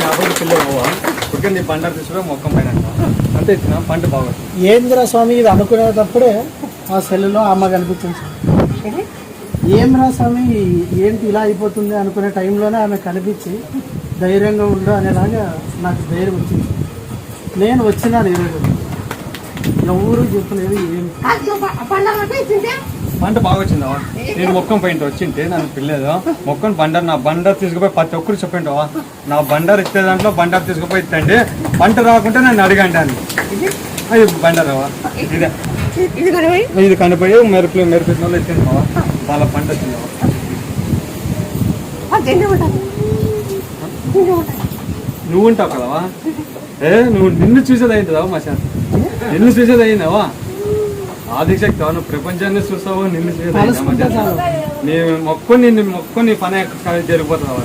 50 కిలోలు అవ్వ ఇప్పుడు నీ బండారు తీసుకురా మొక్కం పైన అంతే ఇచ్చిన పంట బాగుంటుంది. ఏంద్రా స్వామి ఇది అనుకునేటప్పుడే ఆ సెల్లులో అమ్మ కనిపించింది. ఏంరా స్వామి ఏంటి ఇలా అయిపోతుంది అనుకునే టైంలోనే ఆమె కనిపించి ధైర్యంగా ఉండు అనేలాగా నాకు ధైర్యం వచ్చింది. నేను వచ్చినాను ఈరోజు, ఎవరు చెప్పలేదు ఏం పంట బాగా వచ్చిందవా. నేను మొక్కం పైన వచ్చింటే నన్ను పిల్లేదు మొక్కను బండారు నా బండారు తీసుకుపోయి ప్రతి ఒక్కరు చెప్పింటావా నా బండారు ఇచ్చే దాంట్లో బండారు తీసుకుపోయి ఇస్తండి పంట రాకుంటే నన్ను అడిగండి అని. అది బండారవా ఇదే ఇది కనిపోయి మెరుపుల వాళ్ళు ఇచ్చిందావా వాళ్ళ పంట వచ్చిందావా. నువ్వు ఉంటావు కదవా నువ్వు నిన్ను చూసేది అయిందా మషా నిన్ను చూసేది అయినావా ఆదిశక్తి నువ్వు ప్రపంచాన్ని చూస్తావు నిన్ను చూసేది అయినా నీ మొక్కుని పని జరిగిపోతున్నావా.